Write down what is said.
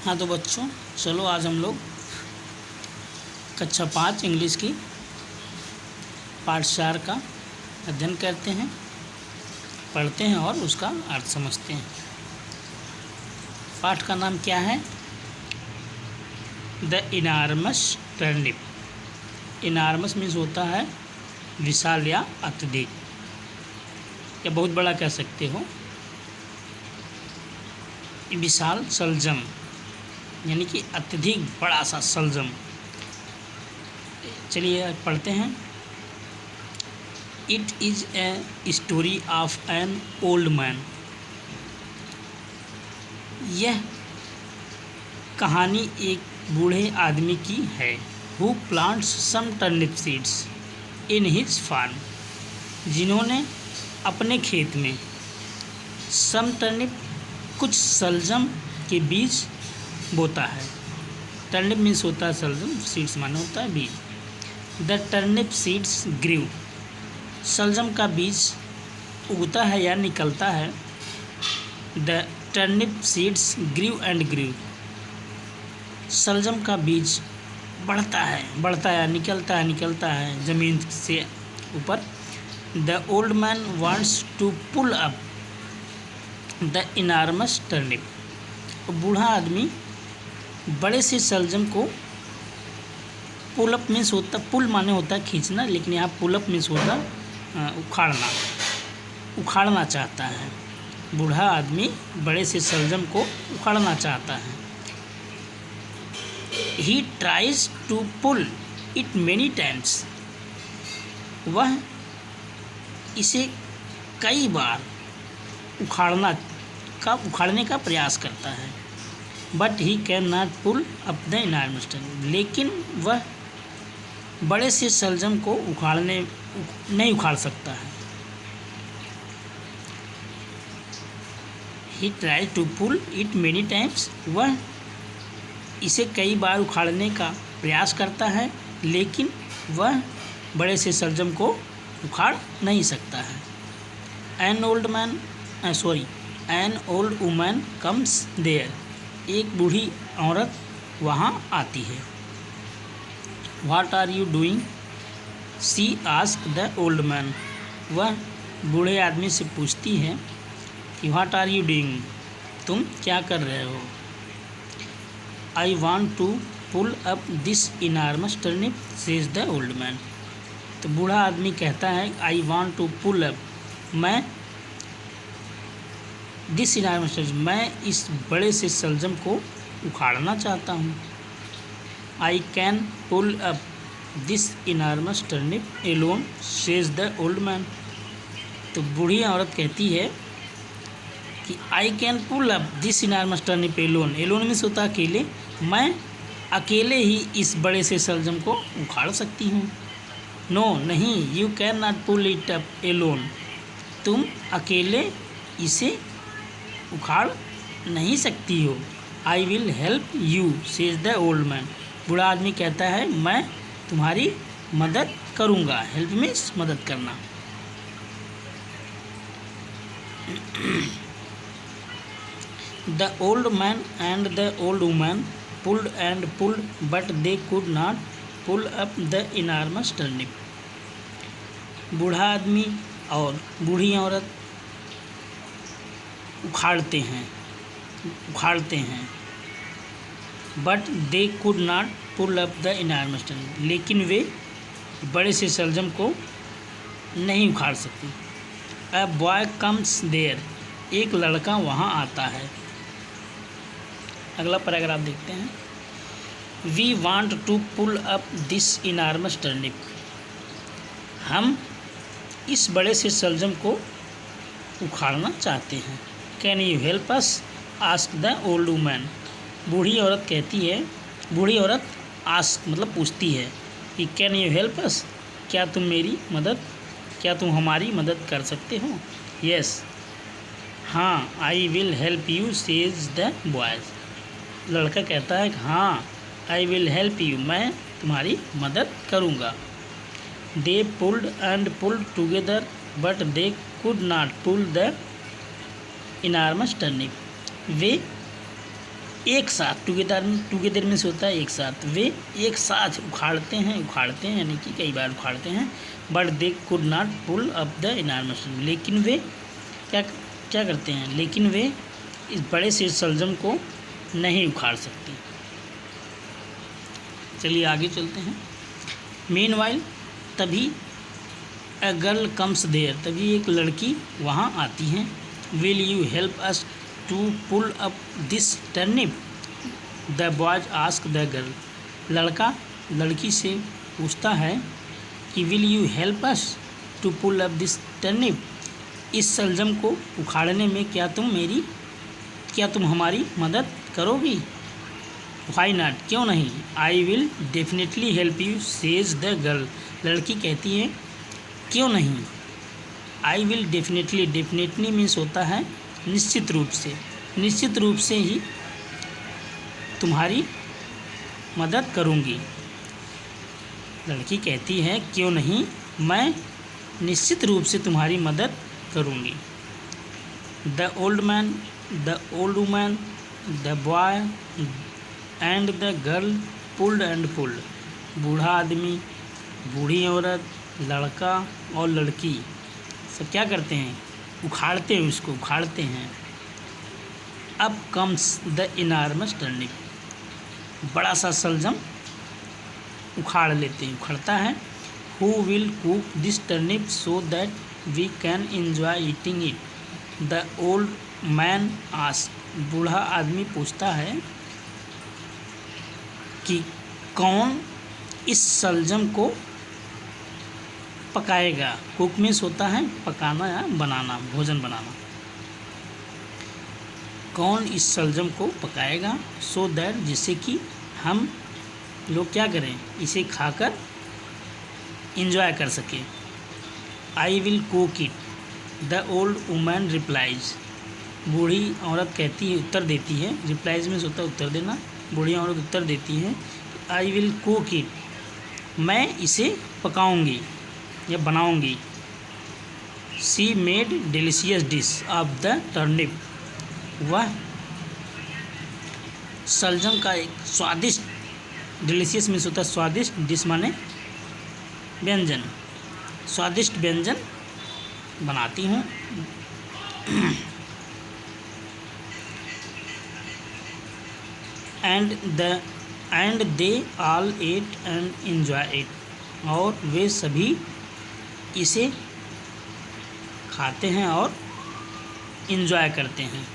हाँ तो बच्चों, चलो आज हम लोग कक्षा 5 इंग्लिश की पाठ 4 का अध्ययन करते हैं, पढ़ते हैं और उसका अर्थ समझते हैं। पाठ का नाम क्या है? The enormous turnip. Enormous means होता है विशाल या अत्यधिक, या बहुत बड़ा कह सकते हो। विशाल शलजम यानी कि अत्यधिक बड़ा सा शलजम। चलिए पढ़ते हैं। It is a story of an old man. यह कहानी एक बूढ़े आदमी की है। Who plants some turnip seeds in his farm. जिन्होंने अपने खेत में सम टर्निप कुछ शलजम के बीज बोता है। टर्निप मीन्स होता है शलजम, सीड्स माने होता है बीज। The turnip seeds grow. शलजम का बीज उगता है या निकलता है। The turnip seeds grow and grow. शलजम का बीज बढ़ता है, निकलता है ज़मीन से ऊपर। The old man wants to pull up the enormous turnip. बूढ़ा आदमी बड़े से शलजम को पुल अप मीन्स होता, पुल माने होता है खींचना, लेकिन यहाँ पुल अप मीन्स होता उखाड़ना चाहता है। बूढ़ा आदमी बड़े से शलजम को उखाड़ना चाहता है। He tries to pull it many times. वह इसे कई बार उखाड़ने का प्रयास करता है। But he can not pull up the enormous turnip. लेकिन वह बड़े से शलजम को नहीं उखाड़ सकता है। He try to pull it many times. वह इसे कई बार उखाड़ने का प्रयास करता है, लेकिन वह बड़े से शलजम को उखाड़ नहीं सकता है। An old woman comes there. एक बूढ़ी औरत वहाँ आती है। What are you doing? She ask the old man. वह बूढ़े आदमी से पूछती है कि व्हाट आर यू डूइंग? तुम क्या कर रहे हो? I want to pull up this enormous turnip says the old man. तो बूढ़ा आदमी कहता है I want to pull up, मैं दिस इनार्मस टर्निप, मैं इस बड़े से शलजम को उखाड़ना चाहता हूँ। I can pull up this enormous turnip alone says the old man. तो बूढ़ी औरत कहती है कि I can pull up this enormous turnip alone. Alone means होता है अकेले। मैं अकेले ही इस बड़े से शलजम को उखाड़ सकती हूँ। नो नहीं, you can not pull it up alone. तुम अकेले इसे उखाड़ नहीं सकती हो। I will help you says the old man. बूढ़ा आदमी कहता है मैं तुम्हारी मदद करूँगा। हेल्प मीन्स मदद करना। The old man and the old woman pulled and pulled but they could not pull up the enormous turnip. बूढ़ा आदमी और बूढ़ी औरत उखाड़ते हैं but they could not pull up the enormous turnip. लेकिन वे बड़े से शलजम को नहीं उखाड़ सकते। A boy comes there. एक लड़का वहाँ आता है। अगला पैराग्राफ देखते हैं। We want to pull up this enormous turnip. हम इस बड़े से शलजम को उखाड़ना चाहते हैं। Can you help us? Ask the old woman. बूढ़ी औरत आस्क मतलब पूछती है कि कैन यू हेल्प अस? क्या तुम हमारी मदद कर सकते हो? यस, हाँ, आई will help you says the boys. लड़का कहता है हाँ, आई विल हेल्प यू, मैं तुम्हारी मदद करूँगा। They pulled and pulled together but they could not pull the enormous turnip. वे एक साथ, टुगेदर में से होता है एक साथ, वे एक साथ उखाड़ते हैं यानी कि कई बार उखाड़ते हैं। But they could not pull up the enormous, लेकिन वे क्या करते हैं, लेकिन वे इस बड़े से शलजम को नहीं उखाड़ सकते। चलिए आगे चलते हैं। मीनवाइल, तभी अ गर्ल कम्स देयर, तभी एक लड़की वहाँ आती है। Will you help us to pull up this turnip, the boys ask the girl, लड़का लड़की से पूछता है कि will you help us to pull up this turnip, इस शलजम को उखाड़ने में क्या तुम हमारी मदद करोगी। वाई नॉट, क्यों नहीं। I will definitely help you says the girl, लड़की कहती है क्यों नहीं। आई विल डेफिनेटली मीन्स होता है निश्चित रूप से ही तुम्हारी मदद करूँगी। लड़की कहती है क्यों नहीं, मैं निश्चित रूप से तुम्हारी मदद करूँगी। The old man, the old woman, the boy and the girl pulled and pulled, बूढ़ा आदमी, बूढ़ी औरत, लड़का और लड़की सब क्या करते हैं, उखाड़ते हैं। अब कम्स द इनॉर्मस टर्निप, बड़ा सा शलजम उखड़ता है। Who will cook this turnip so that we can enjoy eating it, the old man asked, बूढ़ा आदमी पूछता है कि कौन इस शलजम को पकाएगा। कुक मीन्स होता है पकाना या बनाना, भोजन बनाना। कौन इस शलजम को पकाएगा, सो दैट, जिससे कि हम लोग क्या करें, इसे खाकर इंजॉय कर सकें। I will cook it, the old woman replies, बूढ़ी औरत उत्तर देती है। रिप्लाइज मीन्स होता है उत्तर देना। बूढ़ी औरत उत्तर देती है आई विल कुक इट, मैं इसे पकाऊंगी या बनाऊंगी। She made delicious dish of the turnip, वह शलजम का एक स्वादिष्ट, डिलीशियस मीन्स होता है स्वादिष्ट, डिश माने व्यंजन, स्वादिष्ट व्यंजन बनाती हूँ। And they all at and enjoy it, और वे सभी इसे खाते हैं और एंजॉय करते हैं।